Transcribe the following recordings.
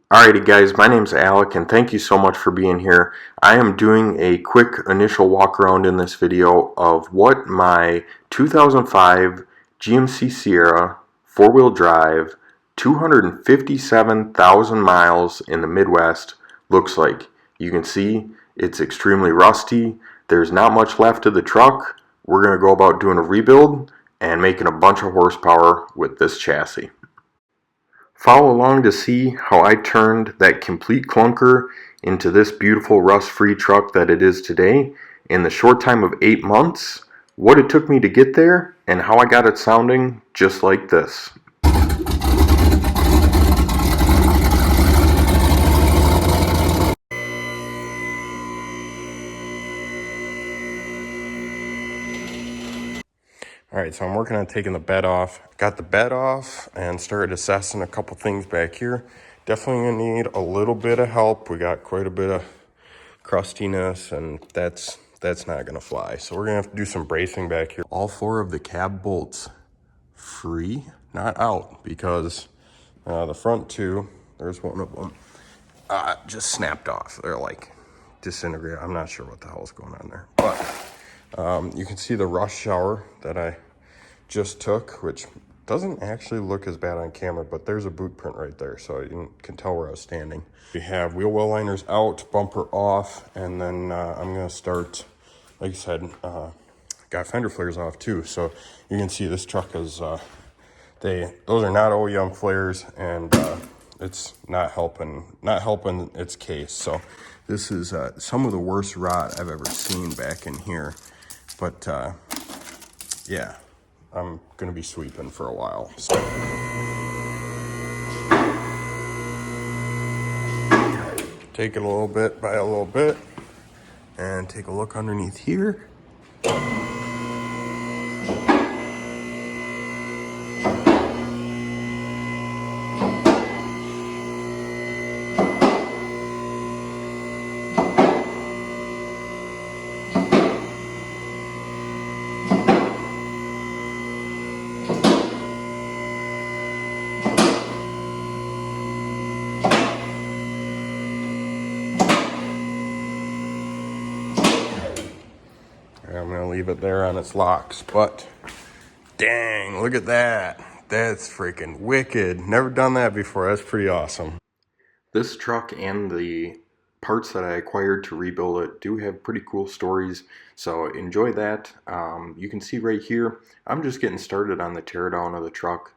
Alrighty guys, my name's Alec and thank you so much for being here. I am doing a quick initial walk around in this video of what my 2005 GMC Sierra 4-wheel drive 257,000 miles in the Midwest looks like. You can see it's extremely rusty. There's not much left of the truck. We're going to go about doing a rebuild and making a bunch of horsepower with this chassis. Follow along to see how I turned that complete clunker into this beautiful rust-free truck that it is today in the short time of 8 months, what it took me to get there, and how I got it sounding just like this. Alright, so I'm working on taking the bed off. Got the bed off and started assessing a couple things back here. Definitely gonna need a little bit of help. We got quite a bit of crustiness and that's not gonna fly. So we're gonna have to do some bracing back here. All 4 of the cab bolts free, not out, because the front 2, there's one of them, just snapped off. They're like disintegrated. I'm not sure what the hell is going on there, but you can see the rust shower that I just took, which doesn't actually look as bad on camera, but there's a boot print right there, so you can tell where I was standing. We have wheel well liners out, bumper off, and then I'm gonna start, like I said, got fender flares off too. So you can see this truck is, those are not OEM flares, and it's not helping its case. So this is some of the worst rot I've ever seen back in here. But yeah, I'm gonna be sweeping for a while. So. Take it a little bit by a little bit and take a look underneath here. I'm gonna leave it there on its locks, but dang, look at that. That's freaking wicked. Never done that before. That's pretty awesome. This truck and the parts that I acquired to rebuild it do have pretty cool stories, so enjoy that. You can see right here, I'm just getting started on the teardown of the truck.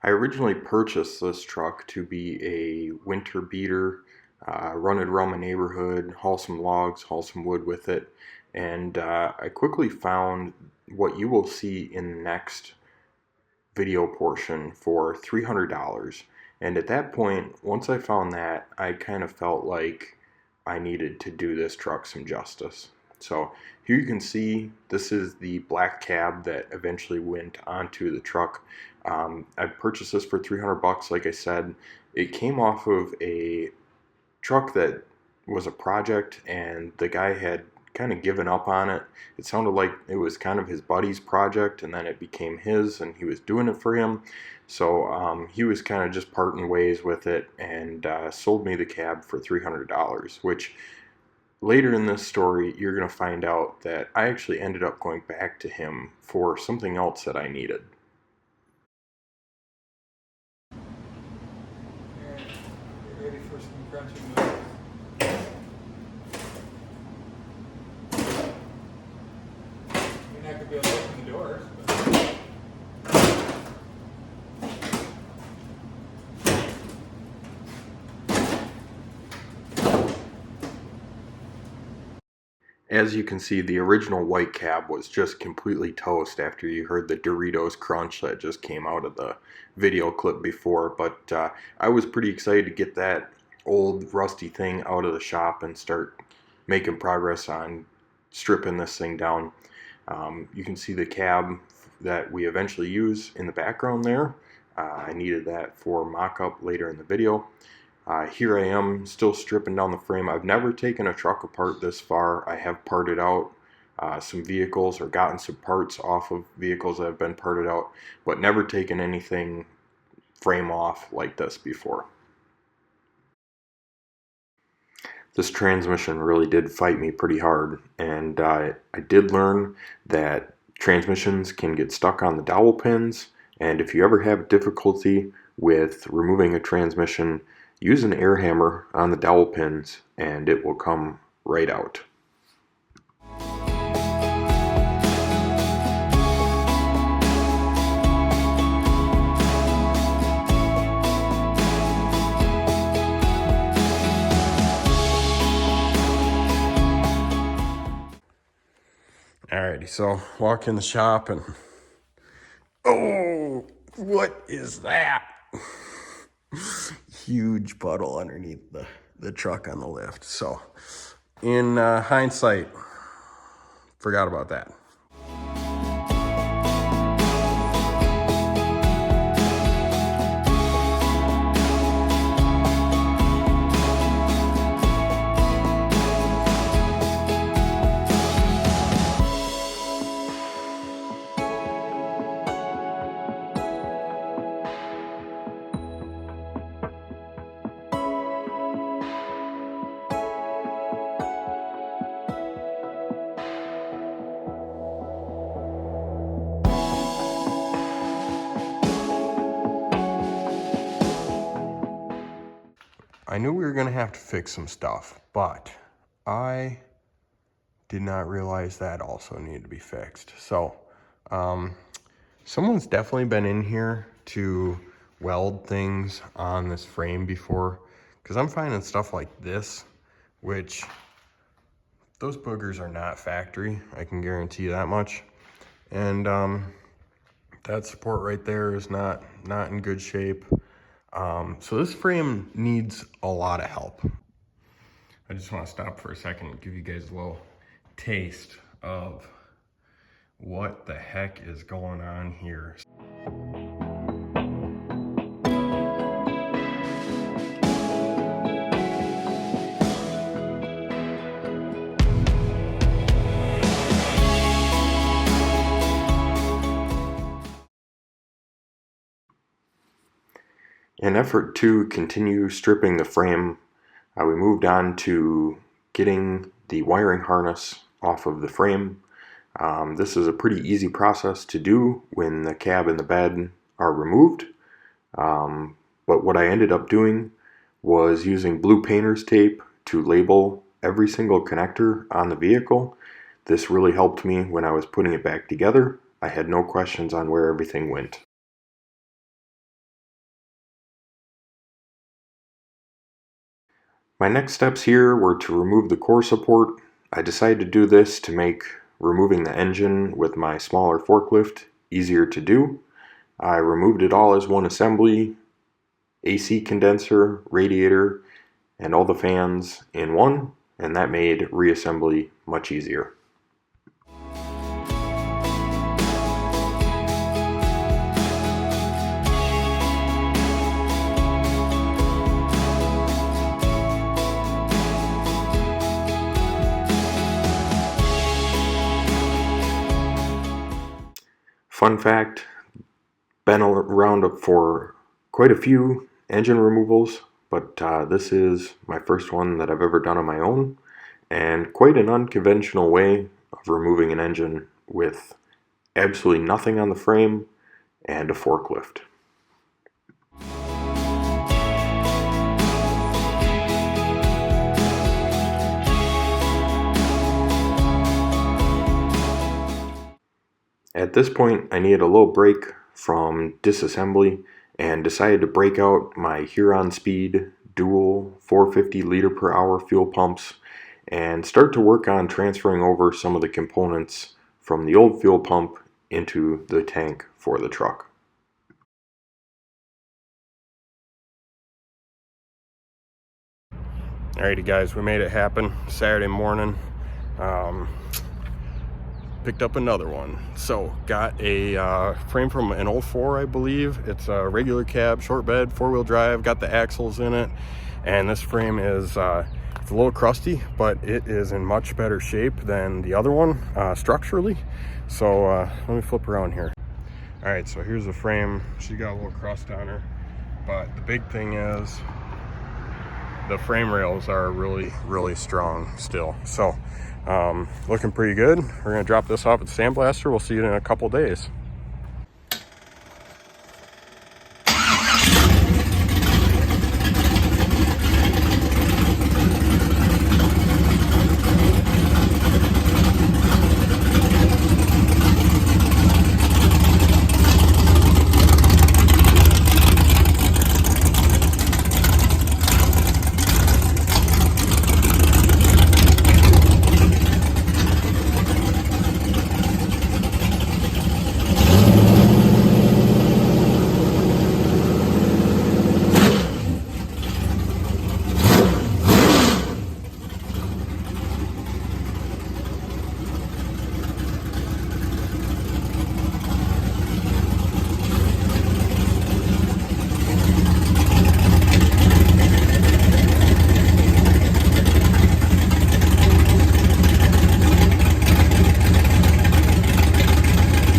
I originally purchased this truck to be a winter beater, run it around my neighborhood, haul some logs, haul some wood with it, and I quickly found what you will see in the next video portion for $300. And at that point, once I found that, I kind of felt like I needed to do this truck some justice. So here you can see this is the black cab that eventually went onto the truck. I purchased this for 300 bucks. Like I said, it came off of a truck that was a project, and the guy had kind of given up on it. It sounded like it was kind of his buddy's project, and then it became his, and he was doing it for him. So he was kind of just parting ways with it, and sold me the cab for $300, which later in this story you're going to find out that I actually ended up going back to him for something else that I needed. You're ready for some crunching noise. You're not going to be able to open the doors, but... As you can see, the original white cab was just completely toast after you heard the Doritos crunch that just came out of the video clip before, but I was pretty excited to get that old rusty thing out of the shop and start making progress on stripping this thing down. You can see the cab that we eventually use in the background there. I needed that for mock-up later in the video. Here I am still stripping down the frame. I've never taken a truck apart this far. I have parted out some vehicles or gotten some parts off of vehicles that have been parted out, but never taken anything frame off like this before. This transmission really did fight me pretty hard, and I did learn that transmissions can get stuck on the dowel pins, and if you ever have difficulty with removing a transmission, use an air hammer on the dowel pins and it will come right out. Alrighty, so walk in the shop and oh, what is that? Huge puddle underneath the truck on the lift. So in hindsight, forgot about that. I knew we were gonna have to fix some stuff, but I did not realize that also needed to be fixed. So, someone's definitely been in here to weld things on this frame before, because I'm finding stuff like this, which those boogers are not factory, I can guarantee you that much. And that support right there is not in good shape. So this frame needs a lot of help. I just want to stop for a second and give you guys a little taste of what the heck is going on here. In effort to continue stripping the frame, we moved on to getting the wiring harness off of the frame. This is a pretty easy process to do when the cab and the bed are removed. But what I ended up doing was using blue painter's tape to label every single connector on the vehicle. This really helped me when I was putting it back together. I had no questions on where everything went. My next steps here were to remove the core support. I decided to do this to make removing the engine with my smaller forklift easier to do. I removed it all as one assembly, AC condenser, radiator, and all the fans in one, and that made reassembly much easier. Fun fact, been around for quite a few engine removals, but this is my first one that I've ever done on my own, and quite an unconventional way of removing an engine with absolutely nothing on the frame and a forklift. At this point, I needed a little break from disassembly and decided to break out my Huron Speed dual 450 liter per hour fuel pumps and start to work on transferring over some of the components from the old fuel pump into the tank for the truck. Alrighty guys, we made it happen Saturday morning. Picked up another one. So got a frame from an 04, I believe. It's a regular cab, short bed, 4-wheel drive, got the axles in it. And this frame is it's a little crusty, but it is in much better shape than the other one structurally. So let me flip around here. All right, so here's the frame. She got a little crust on her, but the big thing is the frame rails are really strong still. So looking pretty good. We're gonna drop this off at Sandblaster. We'll see you in a couple days.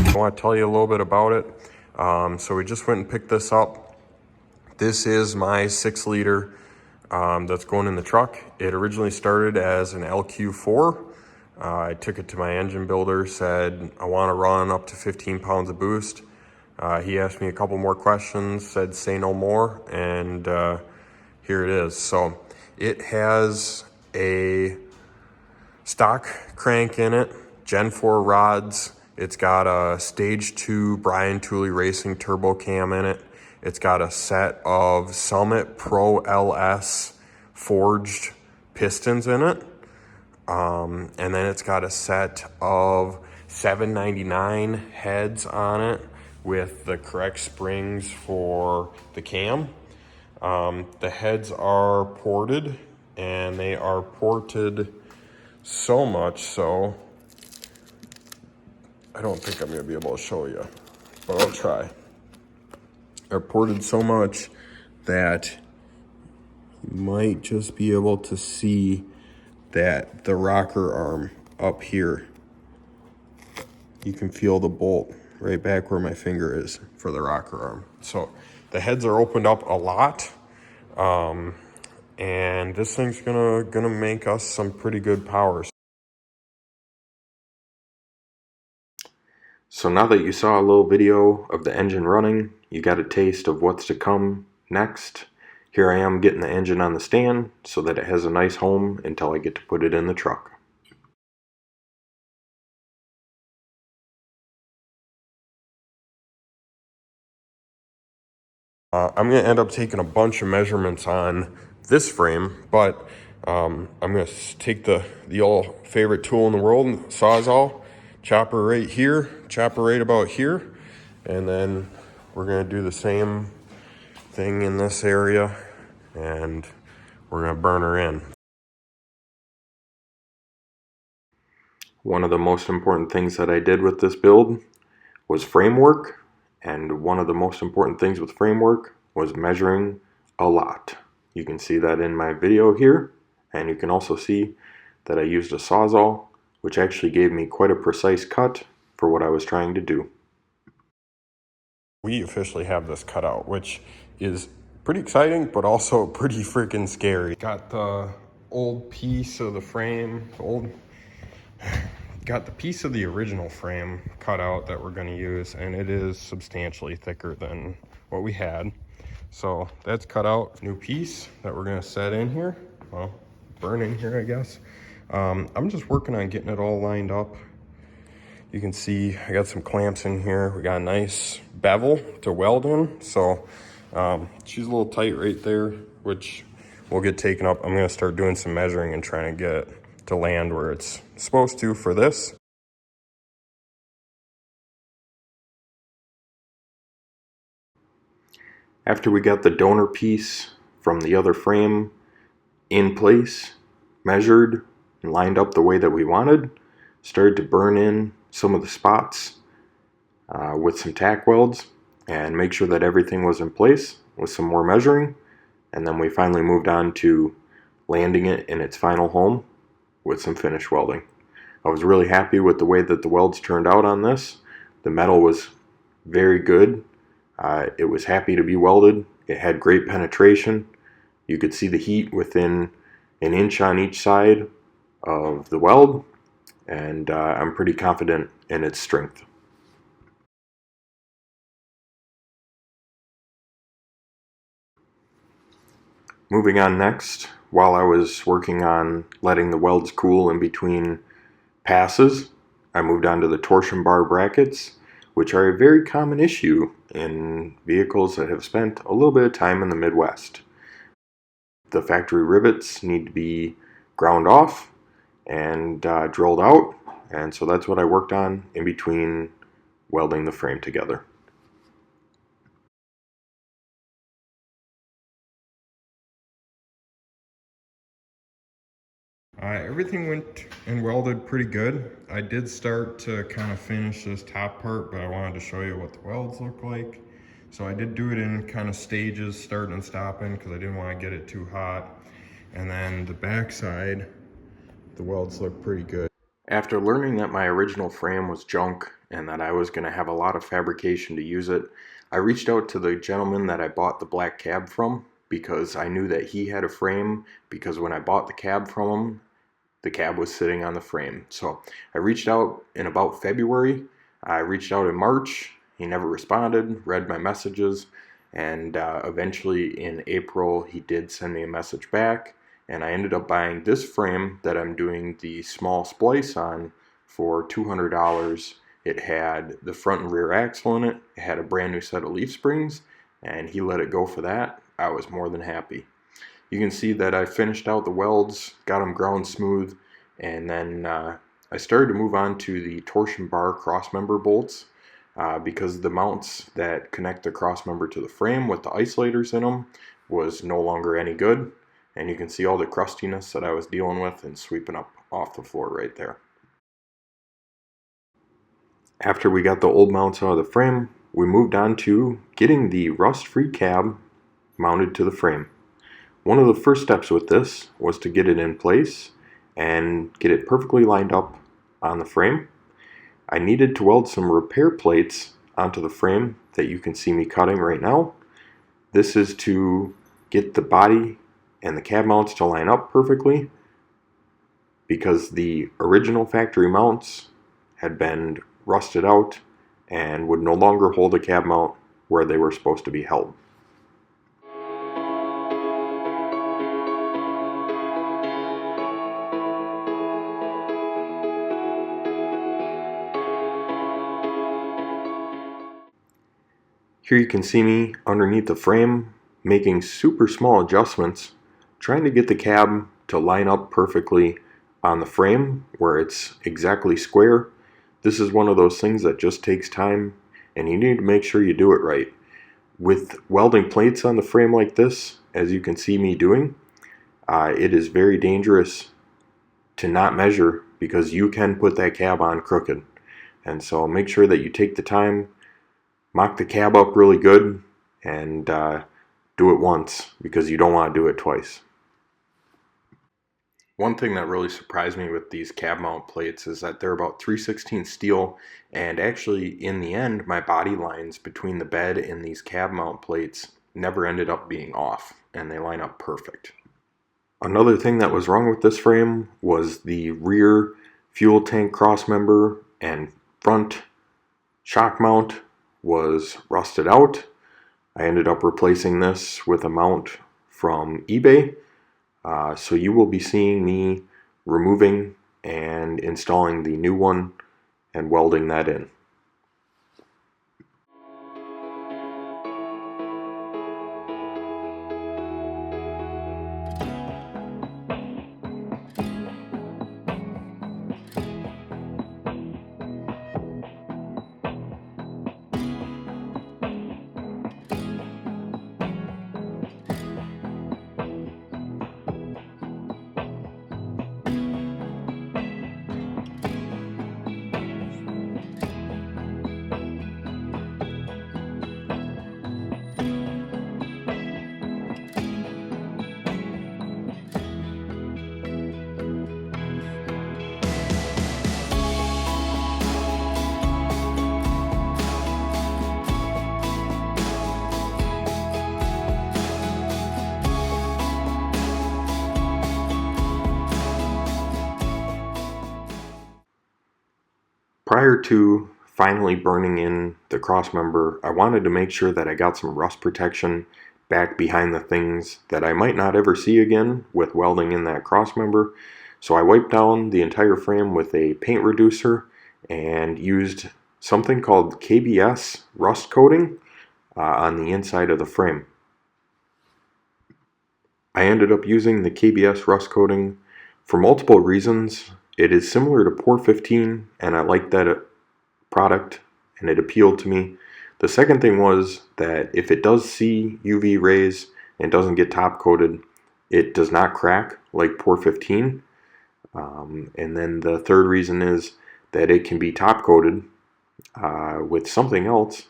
I want to tell you a little bit about it. So we just went and picked this up. This is my 6-liter that's going in the truck. It originally started as an LQ4. I took it to my engine builder, said I want to run up to 15 pounds of boost. He asked me a couple more questions, said say no more, and here it is. So it has a stock crank in it, Gen 4 rods. It's got a Stage 2 Brian Tooley Racing turbo cam in it. It's got a set of Summit Pro LS forged pistons in it. And then it's got a set of 799 heads on it with the correct springs for the cam. The heads are ported, and they are ported so much so I don't think I'm gonna be able to show you, but I'll try. They're ported so much that you might just be able to see that the rocker arm up here, you can feel the bolt right back where my finger is for the rocker arm. So the heads are opened up a lot, and this thing's gonna make us some pretty good power. So now that you saw a little video of the engine running, you got a taste of what's to come next. Here I am getting the engine on the stand so that it has a nice home until I get to put it in the truck. I'm going to end up taking a bunch of measurements on this frame, but I'm going to take the old favorite tool in the world, Sawzall, chopper right here, chopper right about here, and then we're going to do the same thing in this area, and we're going to burn her in. One of the most important things that I did with this build was framework, and one of the most important things with framework was measuring a lot. You can see that in my video here, and you can also see that I used a Sawzall, which actually gave me quite a precise cut for what I was trying to do. We officially have this cut out, which is pretty exciting, but also pretty freaking scary. Got the old piece of the frame, got the piece of the original frame cut out that we're going to use, and it is substantially thicker than what we had. So that's cut out. New piece that we're going to set in here. Well, burn in here, I guess. I'm just working on getting it all lined up. You can see I got some clamps in here. We got a nice bevel to weld in. So she's a little tight right there, which will get taken up. I'm going to start doing some measuring and trying to get it to land where it's supposed to for this. After we got the donor piece from the other frame in place, measured, and lined up the way that we wanted, started to burn in some of the spots with some tack welds and make sure that everything was in place with some more measuring. And then we finally moved on to landing it in its final home with some finish welding. I was really happy with the way that the welds turned out on this. The metal was very good. It was happy to be welded. It had great penetration. You could see the heat within an inch on each side of the weld, and I'm pretty confident in its strength. Moving on next, while I was working on letting the welds cool in between passes, I moved on to the torsion bar brackets, which are a very common issue in vehicles that have spent a little bit of time in the Midwest. The factory rivets need to be ground off and drilled out, and so that's what I worked on in between welding the frame together. Everything went and welded pretty good. I did start to kind of finish this top part, but I wanted to show you what the welds look like. So I did do it in kind of stages, starting and stopping, because I didn't want to get it too hot. And then the back side, the welds look pretty good. After learning that my original frame was junk and that I was going to have a lot of fabrication to use it, I reached out to the gentleman that I bought the black cab from, because I knew that he had a frame, because when I bought the cab from him, the cab was sitting on the frame. So I reached out in about February. I reached out in March. He never responded, read my messages, and eventually in April he did send me a message back, and I ended up buying this frame that I'm doing the small splice on for $200. It had the front and rear axle in it. It had a brand new set of leaf springs, and he let it go for that. I was more than happy. You can see that I finished out the welds, got them ground smooth, and then I started to move on to the torsion bar crossmember bolts, because the mounts that connect the crossmember to the frame with the isolators in them was no longer any good, and you can see all the crustiness that I was dealing with and sweeping up off the floor right there. After we got the old mounts out of the frame, we moved on to getting the rust-free cab mounted to the frame. One of the first steps with this was to get it in place and get it perfectly lined up on the frame. I needed to weld some repair plates onto the frame that you can see me cutting right now. This is to get the body and the cab mounts to line up perfectly, because the original factory mounts had been rusted out and would no longer hold the cab mount where they were supposed to be held. Here you can see me underneath the frame making super small adjustments, trying to get the cab to line up perfectly on the frame where it's exactly square. This is one of those things that just takes time, and you need to make sure you do it right. With welding plates on the frame like this, as you can see me doing, it is very dangerous to not measure, because you can put that cab on crooked. And so make sure that you take the time, mock the cab up really good, and do it once, because you don't want to do it twice. One thing that really surprised me with these cab mount plates is that they're about 3/16 steel, and actually in the end my body lines between the bed and these cab mount plates never ended up being off, and they line up perfect. Another thing that was wrong with this frame was the rear fuel tank crossmember and front shock mount was rusted out. I ended up replacing this with a mount from eBay. So you will be seeing me removing and installing the new one and welding that in. Prior to finally burning in the crossmember, I wanted to make sure that I got some rust protection back behind the things that I might not ever see again with welding in that crossmember. So I wiped down the entire frame with a paint reducer and used something called KBS rust coating on the inside of the frame. I ended up using the KBS rust coating for multiple reasons. It is similar to Pore 15, and I like that product, and it appealed to me. The second thing was that if it does see UV rays and doesn't get top coated, it does not crack like Pore 15. And then the third reason is that it can be top coated with something else,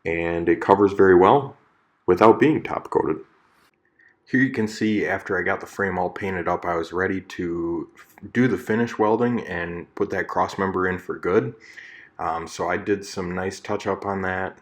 and it covers very well without being top coated. Here you can see after I got the frame all painted up, I was ready to do the finish welding and put that crossmember in for good. So I did some nice touch up on that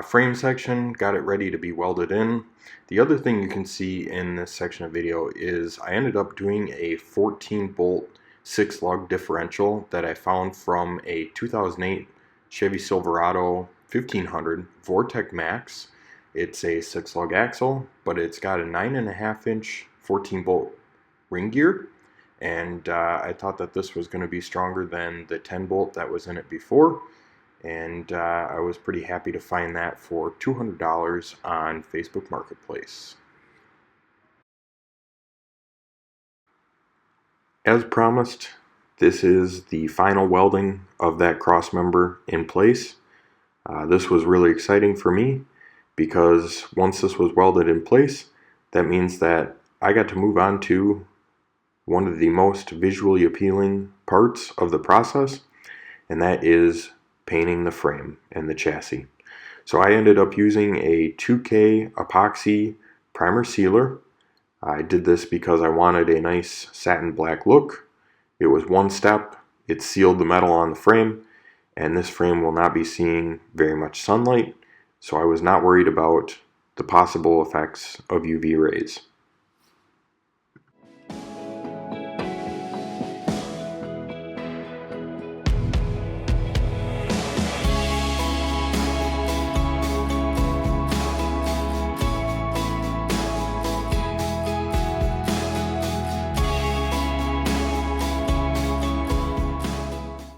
frame section, got it ready to be welded in. The other thing you can see in this section of video is I ended up doing a 14 bolt 6 lug differential that I found from a 2008 Chevy Silverado 1500 Vortec Max. It's a 6 lug axle, but it's got a 9.5 inch 14 bolt ring gear, and I thought that this was going to be stronger than the 10 bolt that was in it before, and I was pretty happy to find that for $200 on Facebook Marketplace. As promised, this is the final welding of that crossmember in place. This was really exciting for me because once this was welded in place, that means that I got to move on to one of the most visually appealing parts of the process, and that is painting the frame and the chassis. So I ended up using a 2K epoxy primer sealer. I did this because I wanted a nice satin black look. It was one step, it sealed the metal on the frame, and this frame will not be seeing very much sunlight, so I was not worried about the possible effects of UV rays.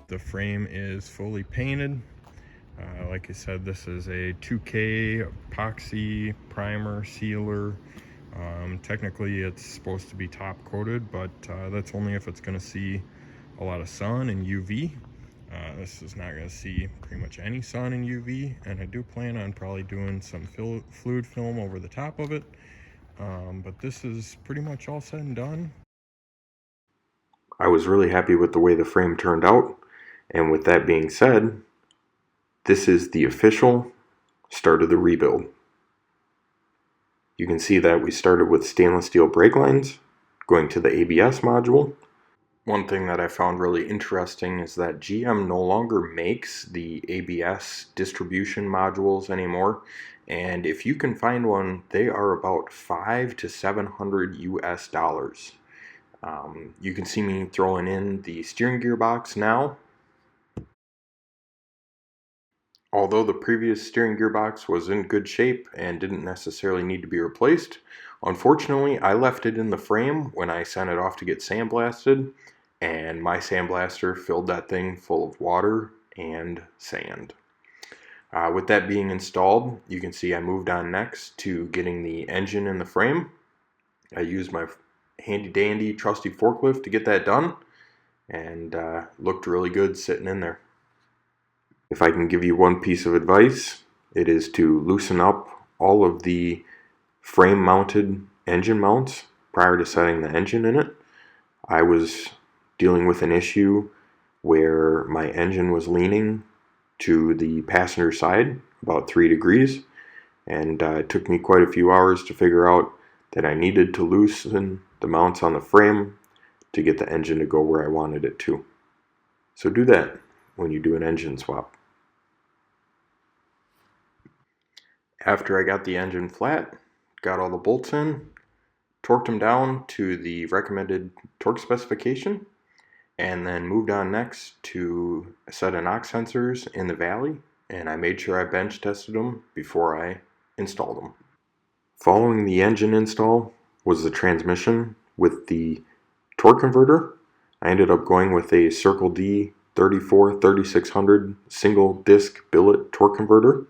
The frame is fully painted. Like I said, this is a 2K epoxy primer sealer. Technically it's supposed to be top coated, but that's only if it's going to see a lot of sun and UV. This is not going to see pretty much any sun and UV, and I do plan on probably doing some fluid film over the top of it. But this is pretty much all said and done. I was really happy with the way the frame turned out, and with that being said, this is the official start of the rebuild. You can see that we started with stainless steel brake lines, going to the ABS module. One thing that I found really interesting is that GM no longer makes the ABS distribution modules anymore, and if you can find one, they are about $500 to $700 US. You can see me throwing in the steering gearbox now. Although the previous steering gearbox was in good shape and didn't necessarily need to be replaced, unfortunately I left it in the frame when I sent it off to get sandblasted, and my sandblaster filled that thing full of water and sand. With that being installed, you can see I moved on next to getting the engine in the frame. I used my handy dandy trusty forklift to get that done, and looked really good sitting in there. If I can give you one piece of advice, it is to loosen up all of the frame mounted engine mounts prior to setting the engine in it. I was dealing with an issue where my engine was leaning to the passenger side about 3 degrees, and it took me quite a few hours to figure out that I needed to loosen the mounts on the frame to get the engine to go where I wanted it to. So do that when you do an engine swap. After I got the engine flat, got all the bolts in, torqued them down to the recommended torque specification, and then moved on next to a set of knock sensors in the valley, and I made sure I bench tested them before I installed them. Following the engine install was the transmission with the torque converter. I ended up going with a Circle D 34-3600 single disc billet torque converter,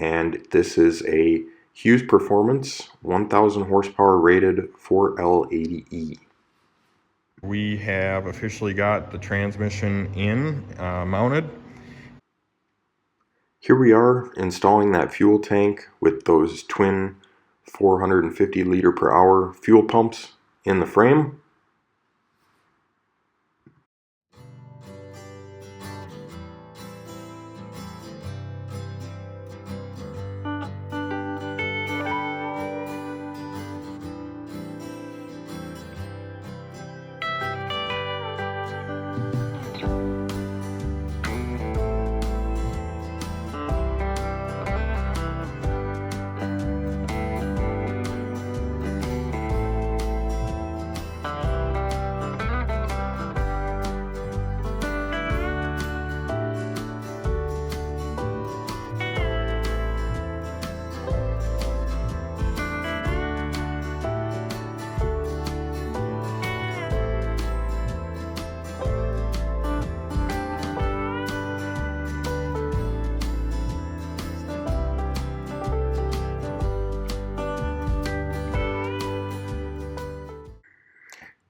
and this is a Hughes Performance 1000 horsepower rated 4L80E. We have officially got the transmission in, mounted. Here we are installing that fuel tank with those twin 450 liter per hour fuel pumps in the frame.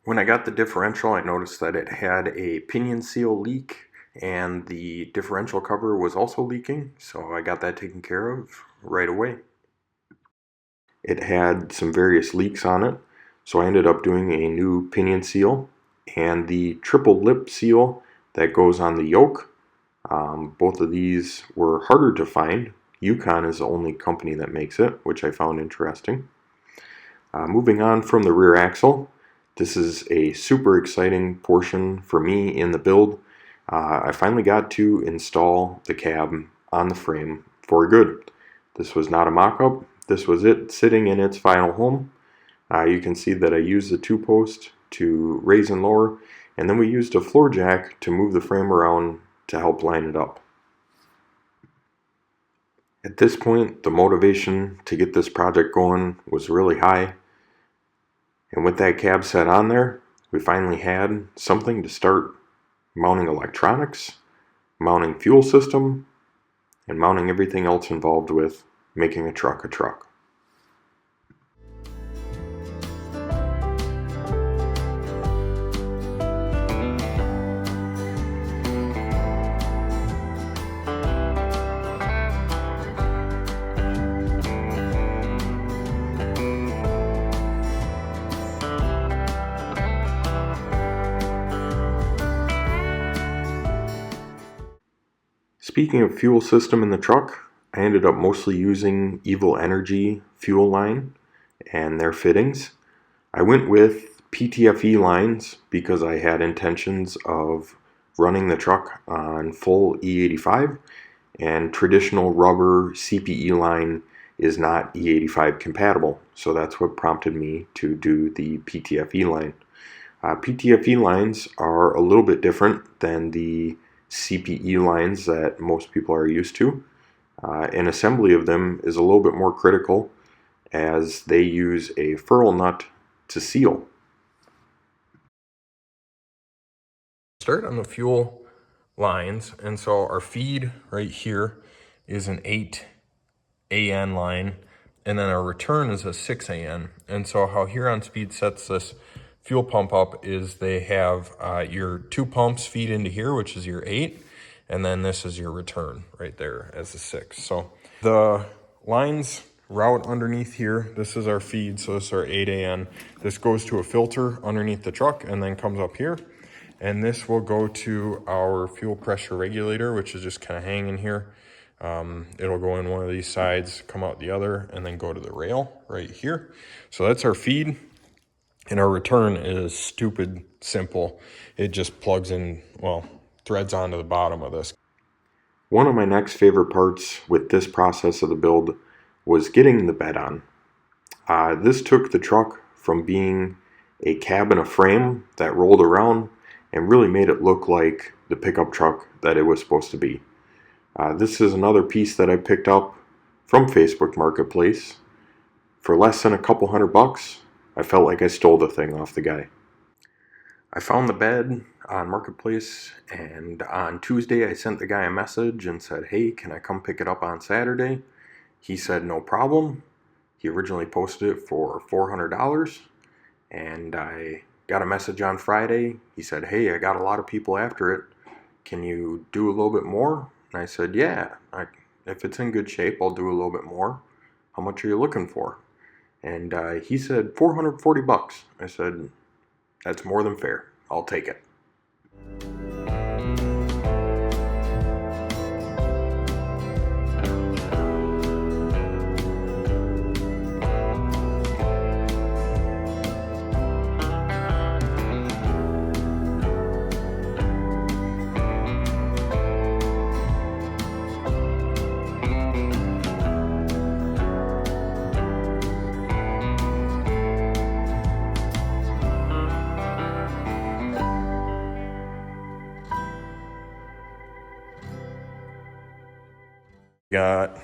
When I got the differential, I noticed that it had a pinion seal leak and the differential cover was also leaking, so I got that taken care of right away. It had some various leaks on it, so I ended up doing a new pinion seal and the triple lip seal that goes on the yoke. Both of these were harder to find. Yukon is the only company that makes it, which I found interesting. Moving on from the rear axle, this is a super exciting portion for me in the build. I finally got to install the cab on the frame for good. This was not a mock-up. This was it sitting in its final home. You can see that I used the 2-post to raise and lower, and then we used a floor jack to move the frame around to help line it up. At this point, the motivation to get this project going was really high. And with that cab set on there, we finally had something to start mounting electronics, mounting fuel system, and mounting everything else involved with making a truck a truck. Speaking of fuel system in the truck, I ended up mostly using Evil Energy fuel line and their fittings. I went with PTFE lines because I had intentions of running the truck on full E85, and traditional rubber CPE line is not E85 compatible, so that's what prompted me to do the PTFE line. PTFE lines are a little bit different than the CPE lines that most people are used to. An assembly of them is a little bit more critical as they use a ferrule nut to seal. Start on the fuel lines, and so our feed right here is an 8 AN line, and then our return is a 6 AN. And so how Huron Speed sets this fuel pump up is they have your 2 pumps feed into here, which is your 8, and then this is your return right there as a 6. So the lines route underneath here, this is our feed, so this is our 8 AN. This goes to a filter underneath the truck and then comes up here. And this will go to our fuel pressure regulator, which is just kind of hanging here. It'll go in one of these sides, come out the other, and then go to the rail right here. So that's our feed. And our return is stupid simple. It just plugs in, well, threads onto the bottom of this. One of my next favorite parts with this process of the build was getting the bed on. This took the truck from being a cab and a frame that rolled around and really made it look like the pickup truck that it was supposed to be. This is another piece that I picked up from Facebook Marketplace. For less than a couple $100, I felt like I stole the thing off the guy. I found the bed on Marketplace, and on Tuesday I sent the guy a message and said, hey, can I come pick it up on Saturday? He said no problem. He originally posted it for $400, and I got a message on Friday. He said, hey, I got a lot of people after it. Can you do a little bit more? And I said, yeah, if it's in good shape, I'll do a little bit more. How much are you looking for? And he said $440. I said, that's more than fair. I'll take it. Got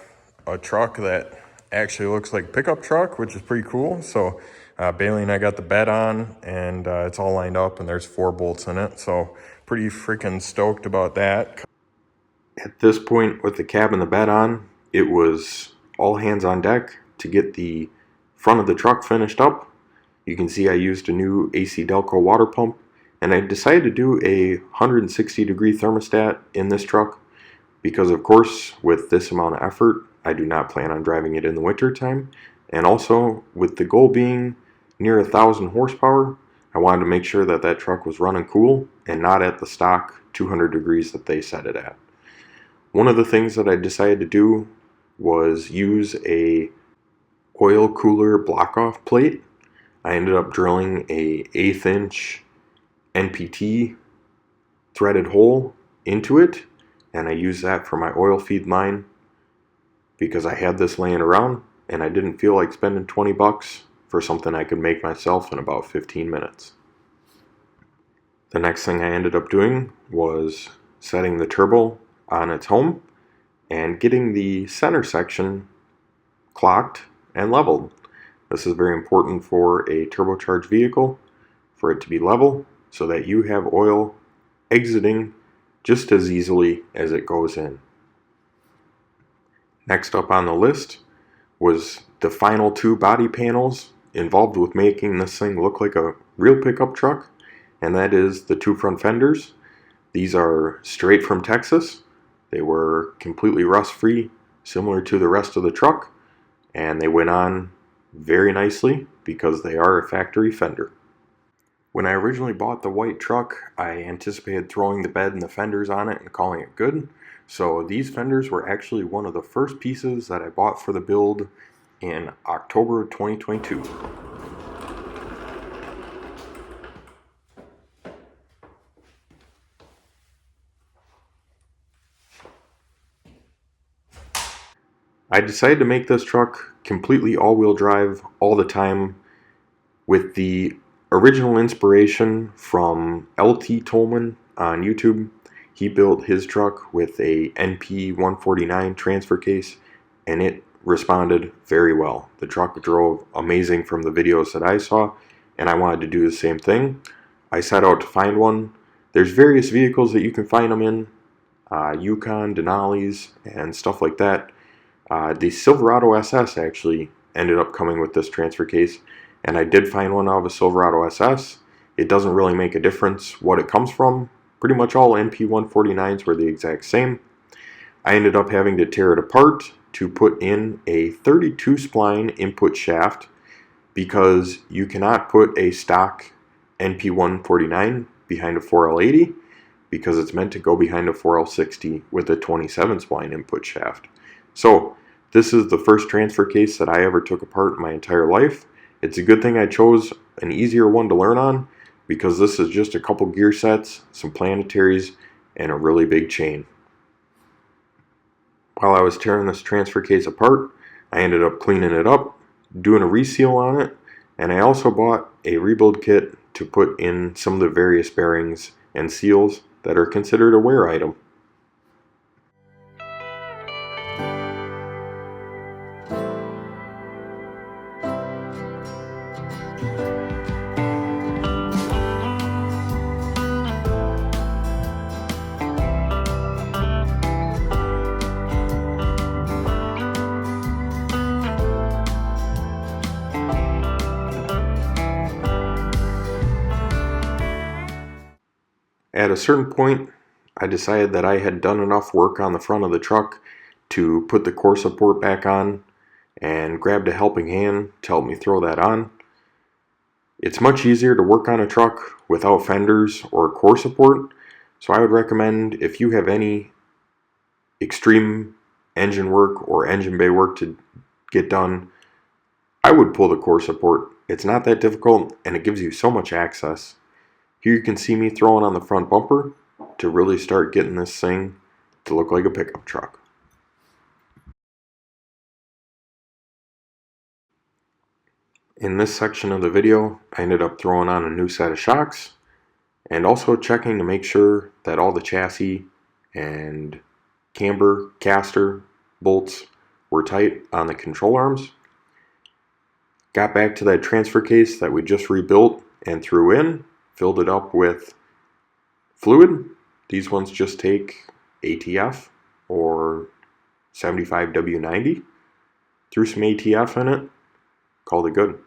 a truck that actually looks like a pickup truck, which is pretty cool. So Bailey and I got the bed on, and it's all lined up, and there's 4 bolts in it. So pretty freaking stoked about that. At this point, with the cab and the bed on, it was all hands on deck to get the front of the truck finished up. You can see I used a new AC Delco water pump, and I decided to do a 160-degree thermostat in this truck because, of course, with this amount of effort, I do not plan on driving it in the winter time. And also, with the goal being near 1,000 horsepower, I wanted to make sure that that truck was running cool and not at the stock 200 degrees that they set it at. One of the things that I decided to do was use a oil cooler block-off plate. I ended up drilling a 1/8 inch NPT threaded hole into it, and I used that for my oil feed line because I had this laying around and I didn't feel like spending $20 for something I could make myself in about 15 minutes. The next thing I ended up doing was setting the turbo on its home and getting the center section clocked and leveled. This is very important for a turbocharged vehicle, for it to be level so that you have oil exiting just as easily as it goes in. Next up on the list was the final 2 body panels involved with making this thing look like a real pickup truck, and that is the 2 front fenders. These are straight from Texas. They were completely rust-free, similar to the rest of the truck, and they went on very nicely because they are a factory fender. When I originally bought the white truck, I anticipated throwing the bed and the fenders on it and calling it good. So these fenders were actually one of the first pieces that I bought for the build in October of 2022. I decided to make this truck completely all-wheel drive all the time with the original inspiration from LT Tolman on YouTube. He built his truck with a NP149 transfer case, and it responded very well. The truck drove amazing from the videos that I saw, and I wanted to do the same thing. I set out to find one. There's various vehicles that you can find them in, Yukon, Denali's, and stuff like that. The Silverado SS actually ended up coming with this transfer case, and I did find one of a Silverado SS. It doesn't really make a difference what it comes from. Pretty much all NP149s were the exact same. I ended up having to tear it apart to put in a 32 spline input shaft because you cannot put a stock NP149 behind a 4L80 because it's meant to go behind a 4L60 with a 27 spline input shaft. So this is the first transfer case that I ever took apart in my entire life. It's a good thing I chose an easier one to learn on because this is just a couple gear sets, some planetaries, and a really big chain. While I was tearing this transfer case apart, I ended up cleaning it up, doing a reseal on it, and I also bought a rebuild kit to put in some of the various bearings and seals that are considered a wear item. At a certain point, I decided that I had done enough work on the front of the truck to put the core support back on, and grabbed a helping hand to help me throw that on. It's much easier to work on a truck without fenders or core support, so I would recommend, if you have any extreme engine work or engine bay work to get done, I would pull the core support. It's not that difficult and it gives you so much access. Here you can see me throwing on the front bumper to really start getting this thing to look like a pickup truck. In this section of the video, I ended up throwing on a new set of shocks and also checking to make sure that all the chassis and camber, caster, bolts were tight on the control arms. Got back to that transfer case that we just rebuilt and threw in, filled it up with fluid. These ones just take ATF or 75W90. Threw some ATF in it, called it good.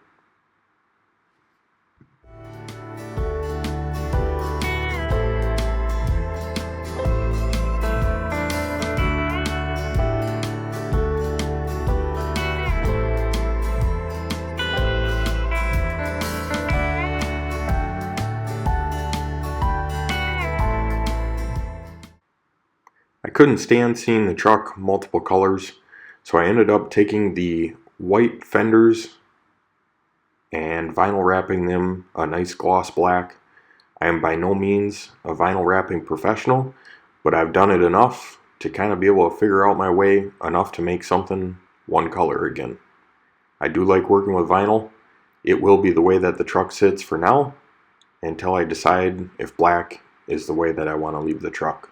I couldn't stand seeing the truck multiple colors, so I ended up taking the white fenders and vinyl wrapping them a nice gloss black. I am by no means a vinyl wrapping professional, but I've done it enough to kind of be able to figure out my way enough to make something one color again. I do like working with vinyl. It will be the way that the truck sits for now, until I decide if black is the way that I want to leave the truck.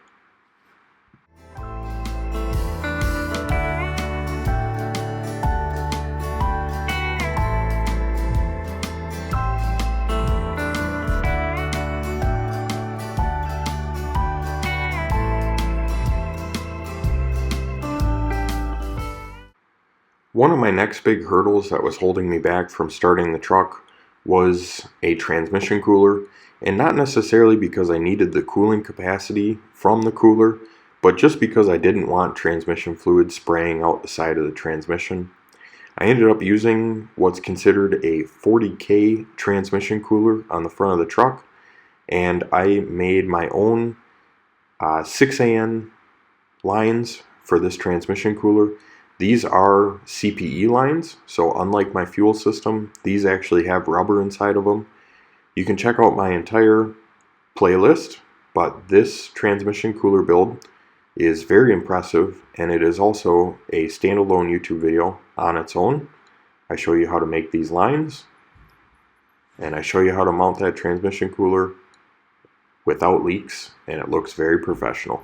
One of my next big hurdles that was holding me back from starting the truck was a transmission cooler, and not necessarily because I needed the cooling capacity from the cooler, but just because I didn't want transmission fluid spraying out the side of the transmission. I ended up using what's considered a 40K transmission cooler on the front of the truck, and I made my own 6AN lines for this transmission cooler. These are CPE lines, so unlike my fuel system, these actually have rubber inside of them. You can check out my entire playlist, but this transmission cooler build is very impressive, and it is also a standalone YouTube video on its own. I show you how to make these lines, and I show you how to mount that transmission cooler without leaks, and it looks very professional.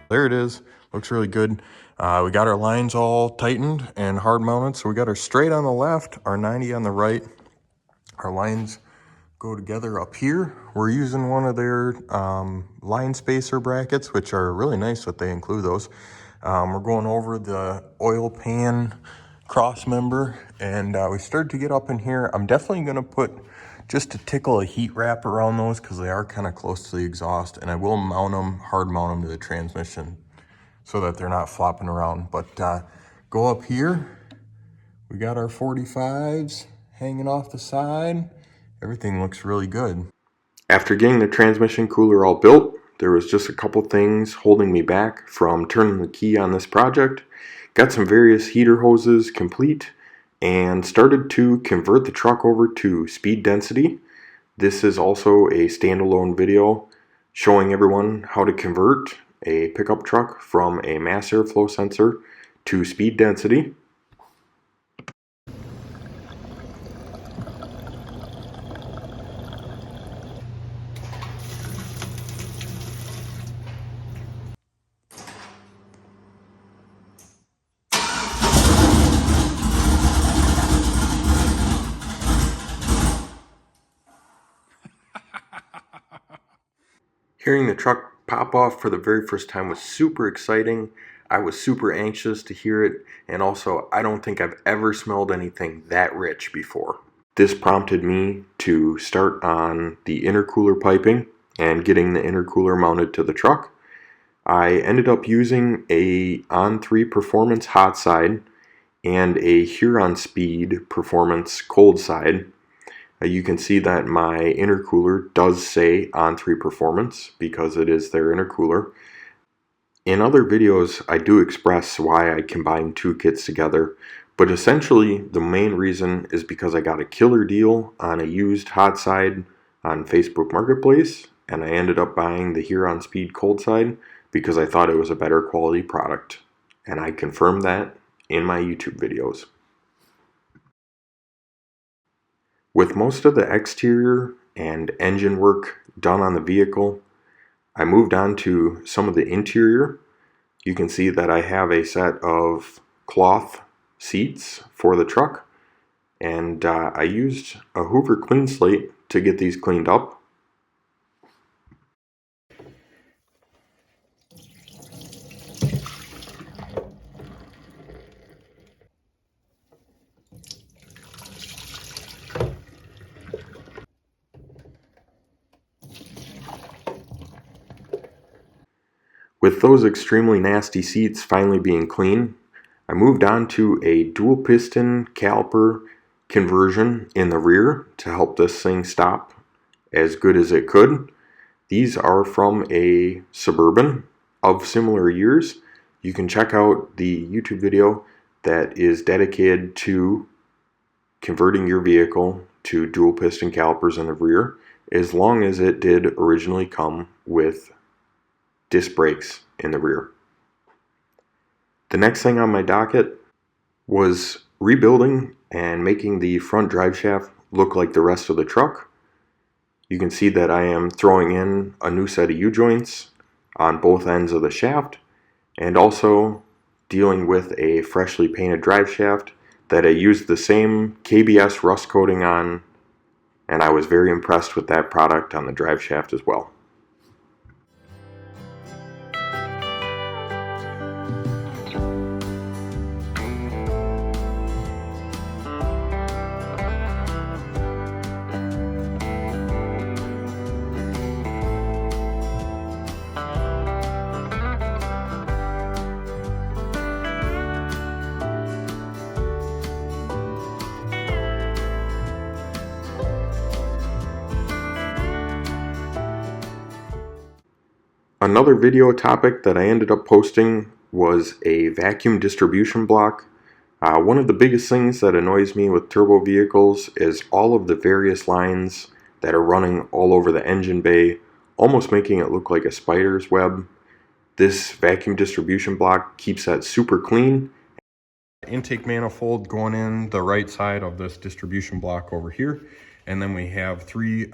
There it is. Looks really good. We got our lines all tightened and hard mounted. So we got our straight on the left, our 90 on the right. Our lines go together up here. We're using one of their line spacer brackets, which are really nice that they include those. We're going over the oil pan cross member, and we started to get up in here. I'm definitely going to put just to tickle a heat wrap around those because they are kind of close to the exhaust, and I will mount them, hard mount them to the transmission so that they're not flopping around. But go up here, we got our 45s hanging off the side. Everything looks really good. After getting the transmission cooler all built, There was just a couple things holding me back from turning the key on this project. Got some various heater hoses complete and started to convert the truck over to speed density. This is also a standalone video showing everyone how to convert a pickup truck from a mass airflow sensor to speed density. Hearing the truck pop off for the very first time was super exciting. I was super anxious to hear it, and also I don't think I've ever smelled anything that rich before. This prompted me to start on the intercooler piping and getting the intercooler mounted to the truck. I ended up using a On3 Performance hot side and a Huron Speed Performance cold side. You can see that my intercooler does say On3 Performance because it is their intercooler. In other videos, I do express why I combine two kits together, but essentially the main reason is because I got a killer deal on a used hot side on Facebook Marketplace, and I ended up buying the Huron Speed cold side because I thought it was a better quality product, and I confirmed that in my YouTube videos. With most of the exterior and engine work done on the vehicle, I moved on to some of the interior. You can see that I have a set of cloth seats for the truck, and I used a Hoover Clean Slate to get these cleaned up. With those extremely nasty seats finally being clean, I moved on to a dual piston caliper conversion in the rear to help this thing stop as good as it could. These are from a Suburban of similar years. You can check out the YouTube video that is dedicated to converting your vehicle to dual piston calipers in the rear, as long as it did originally come with disc brakes in the rear. The next thing on my docket was rebuilding and making the front drive shaft look like the rest of the truck. You can see that I am throwing in a new set of U-joints on both ends of the shaft, and also dealing with a freshly painted drive shaft that I used the same KBS rust coating on, and I was very impressed with that product on the drive shaft as well. Another video topic that I ended up posting was a vacuum distribution block. One of the biggest things that annoys me with turbo vehicles is all of the various lines that are running all over the engine bay, almost making it look like a spider's web. This vacuum distribution block keeps that super clean. Intake manifold going in the right side of this distribution block over here, and then we have three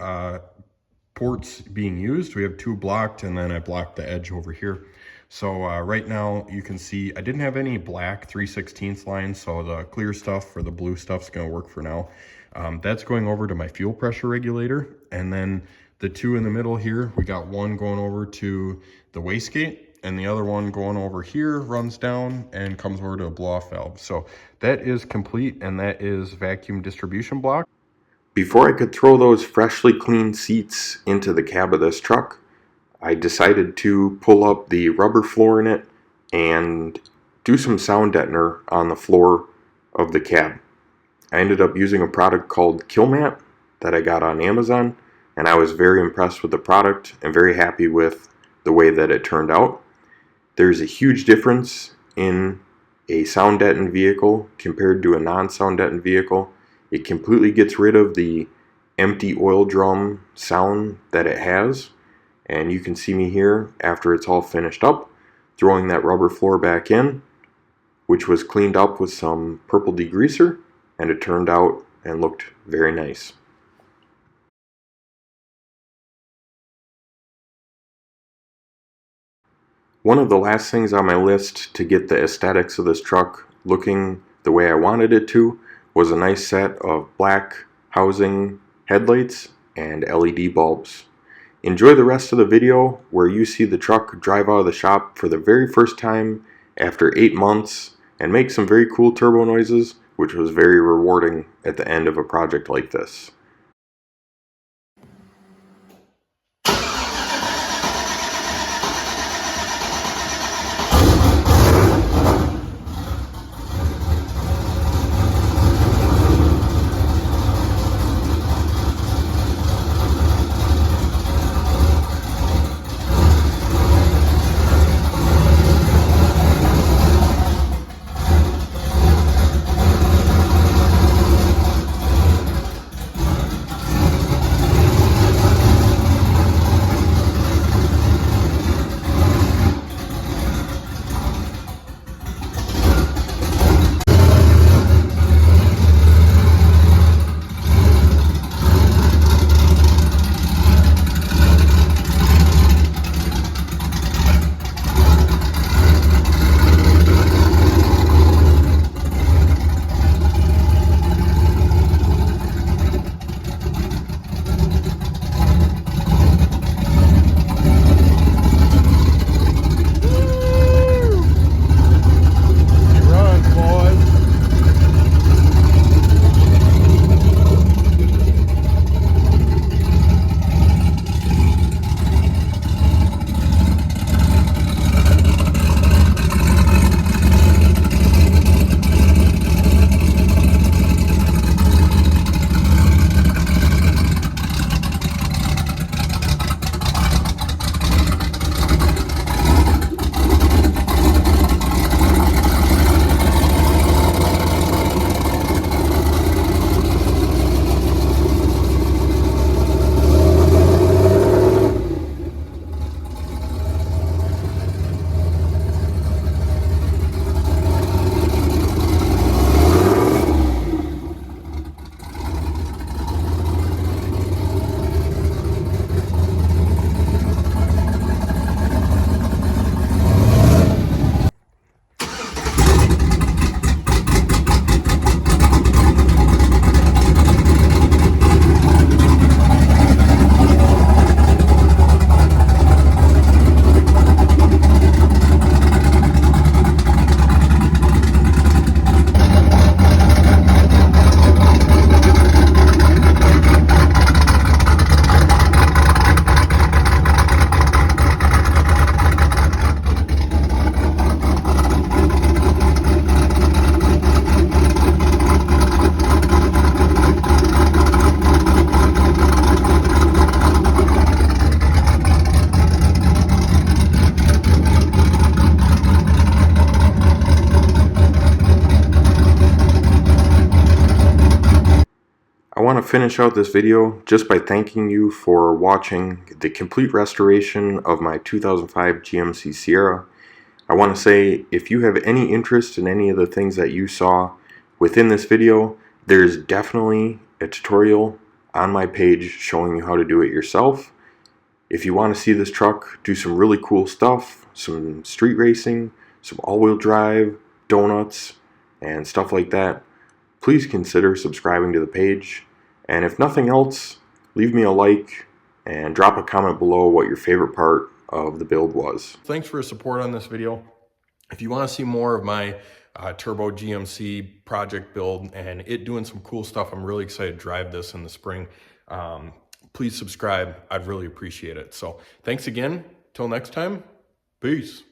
ports being used. We have two blocked, and then I blocked the edge over here. So right now you can see I didn't have any black 3/16 lines, so the clear stuff or the blue stuff's going to work for now. That's going over to my fuel pressure regulator, and then the two in the middle here, we got one going over to the wastegate, and the other one going over here runs down and comes over to a blow-off valve. So that is complete, and that is vacuum distribution block. Before I could throw those freshly cleaned seats into the cab of this truck, I decided to pull up the rubber floor in it and do some sound deadener on the floor of the cab. I ended up using a product called Killmat that I got on Amazon, and I was very impressed with the product and very happy with the way that it turned out. There's a huge difference in a sound deadened vehicle compared to a non-sound deadened vehicle. It completely gets rid of the empty oil drum sound that it has. And you can see me here after it's all finished up, throwing that rubber floor back in, which was cleaned up with some purple degreaser, and it turned out and looked very nice. One of the last things on my list to get the aesthetics of this truck looking the way I wanted it to was a nice set of black housing headlights and LED bulbs. Enjoy the rest of the video where you see the truck drive out of the shop for the very first time after 8 months and make some very cool turbo noises, which was very rewarding at the end of a project like this. I want to finish out this video just by thanking you for watching the complete restoration of my 2005 GMC Sierra. I want to say, if you have any interest in any of the things that you saw within this video, there's definitely a tutorial on my page showing you how to do it yourself. If you want to see this truck do some really cool stuff, some street racing, some all-wheel drive, donuts, and stuff like that, please consider subscribing to the page. And if nothing else, leave me a like and drop a comment below what your favorite part of the build was. Thanks for your support on this video. If you want to see more of my turbo GMC project build and it doing some cool stuff, I'm really excited to drive this in the spring. Please subscribe. I'd really appreciate it. So thanks again. Till next time. Peace.